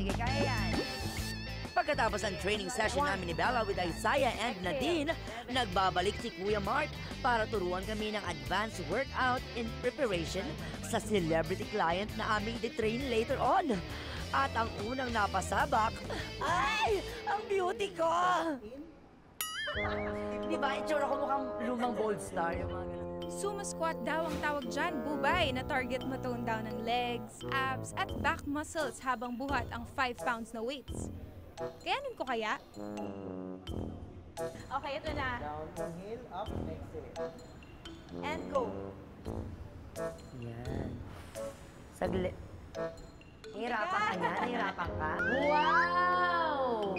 Sige, kaya yan. Pagkatapos ng training session namin ni Bella with Isaiah and Nadine, nagbabalik si Kuya Mark para turuan kami ng advanced workout in preparation sa celebrity client na aming detrain later on. At ang unang napasabak, ay! Ang beauty ko! Di ba, itsura ko mukhang lumang bold star yung mga ganun. Sumo squat daw ang tawag dyan, bubay, na target mo-tone down ng legs, abs, at back muscles habang buhat ang 5 pounds na weights. Kayanin ko kaya? Okay, ito na. Down from heel, up, exhale. And go. Yan. Saglit. Nahirapan ka niya? Nahirapan ka? Wow!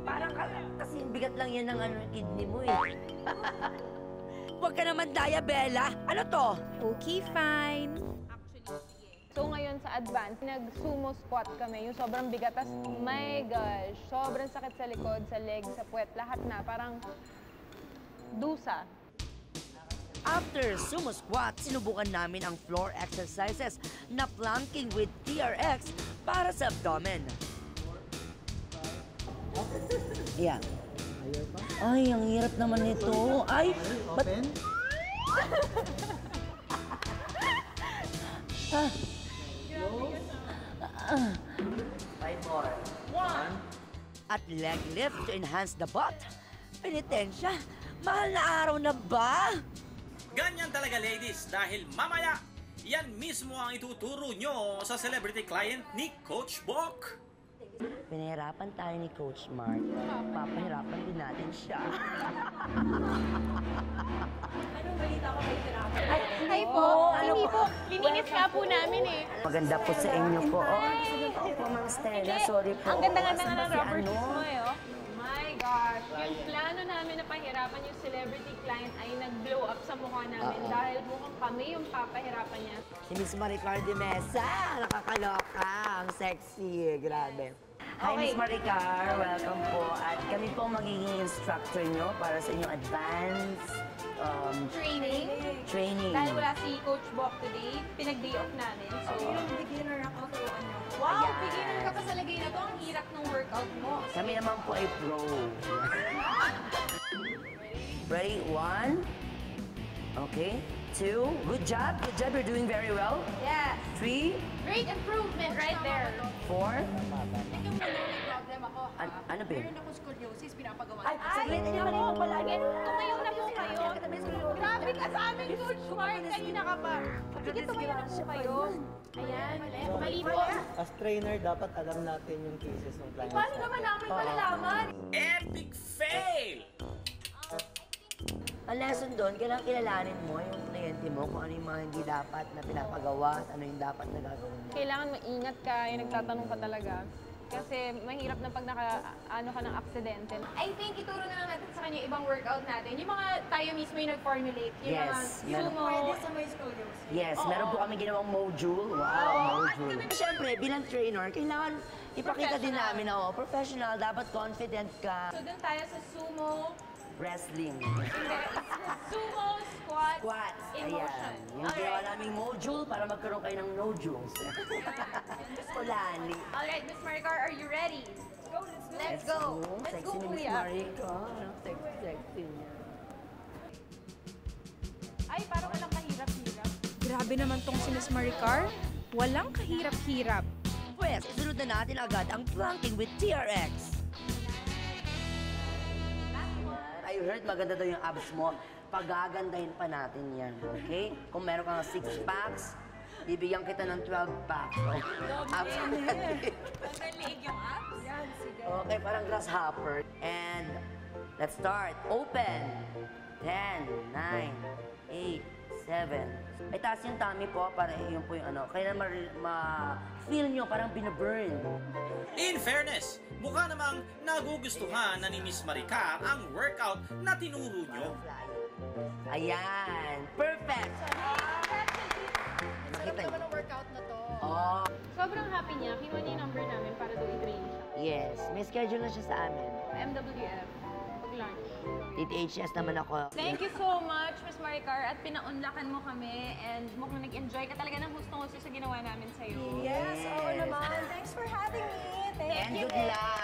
Parang kasi bigat lang yan ng kidney mo eh. Huwag ka naman daya, Bella. Ano to? Okay, fine. So ngayon sa advance, nag-sumo squat kami. Yung sobrang bigat. Tas, oh my gosh, sobrang sakit sa likod, sa legs, sa puwet. Lahat na, parang dusa. After sumo squat, sinubukan namin ang floor exercises na planking with TRX para sa abdomen. Yeah. Ay, ang hirap naman nito. Ay, ba't... Open. Five more. One. At leg lift to enhance the butt. Penitensya, mahal na araw na ba? Ganyan talaga ladies dahil mamaya, yan mismo ang ituturo nyo sa celebrity client ni Coach Bok. Pinahirapan tayo ni Coach Mark. Papahirapan din natin siya. Anong balita ko may therapy? Ay po, hindi po. Lininis nga po namin eh. Maganda po sa inyo po. Opo, Ma'am Stella, sorry po. Ang ganda-ganda nga ng Kasi rubber shoes mo eh, oh. My gosh, yung plano namin na pahirapan yung celebrity client ay nag-blow up sa mukha namin dahil mukhang kami yung papahirapan niya. Si Miss Maricar de Mesa, nakakaloka. Ang sexy, grabe. Hi, Miss Maricar. Welcome po. At kami po magiging instructor nyo para sa inyong advanced training. Dahil wala si Coach Bok today, pinag-day off namin. So, yung beginner ako turuan niyo. Wow, Ayan. beginner ka pa sa lagay na to. Ang hirap ng workout mo. Kami naman po ay pro. Ready? 1. Okay. 2. Good job. Good job. You're doing very well. Yes. 3. Great improvement right there. 4. Tingnan mo na may problem ako. Ano ba? Meron akong scoliosis, pinapagawa. Ay, saglit. Hindi naman ako palagi. Tumayo na po kayo. Grabe ka sa amin, Coach Mark. Kanina ka pa. Sige, tumayo na po kayo. Ayan. Mali po. As trainer, dapat alam natin yung cases ng clients. Paano naman namin malalaman? Epic fail! Ang lesson doon, kailangan kilalanin mo yung kliyente mo kung ano yung mga hindi dapat na pinapagawa at ano yung dapat na gagawin mo. Kailangan maingat ka, yung nagtatanong ka talaga. Kasi mahirap na pag ano ka ng aksidente. I think ituro na lang natin sa kanya ibang workout natin. Yung mga tayo mismo yung nag-formulate. Yung mga sumo. Pwede sa may scoliosis. Yes, meron po kami ginawang module. Wow, module. Siyempre, bilang trainer, kailangan ipakita din namin na professional, dapat confident ka. So doon tayo sa sumo. Wrestling. Sumo, squat, Squats. in motion. Ayan. Yung ginawa naming module para magkaroon kayo ng nodules. Kulani. Alright, Miss Maricar, are you ready? Let's go. Let's Sexy go, ni Miss kuya. Marica. Sexy niya. Ay, parang walang kahirap-hirap. Grabe naman tong si Miss Maricar. Walang kahirap-hirap. Pwes, sunod na natin agad ang planking with TRX. I heard maganda daw yung abs mo. Pagagandahin pa natin yan, okay? Kung meron kang 6 packs, bibigyan kita ng 12 packs. Abs. Maliig yung abs? Yan, sige. Okay, parang grasshopper. And let's start. Open. 10, 9, 8, 7. Ay, taas yung tummy po para yun po yung ano. Kaya ma-feel nyo parang binaburn. In fairness, mukha namang nagugustuhan na ni Miss Maricar ang workout na tinuro nyo. Ayan. Perfect. Sarap naman ang workout na to. Oh. Sobrang happy niya. Kinuha niya yung number namin para daw i-train siya. Yes. May schedule na siya sa amin. MWF. Pag-lunch. TTHS naman ako. Thank you so much, Miss Maricar. At pinaunlakan mo kami. And mukhang nag-enjoy ka talaga ng hustong-gusto sa ginawa namin sa'yo. Yes, oo naman. Thanks for having me. And good luck.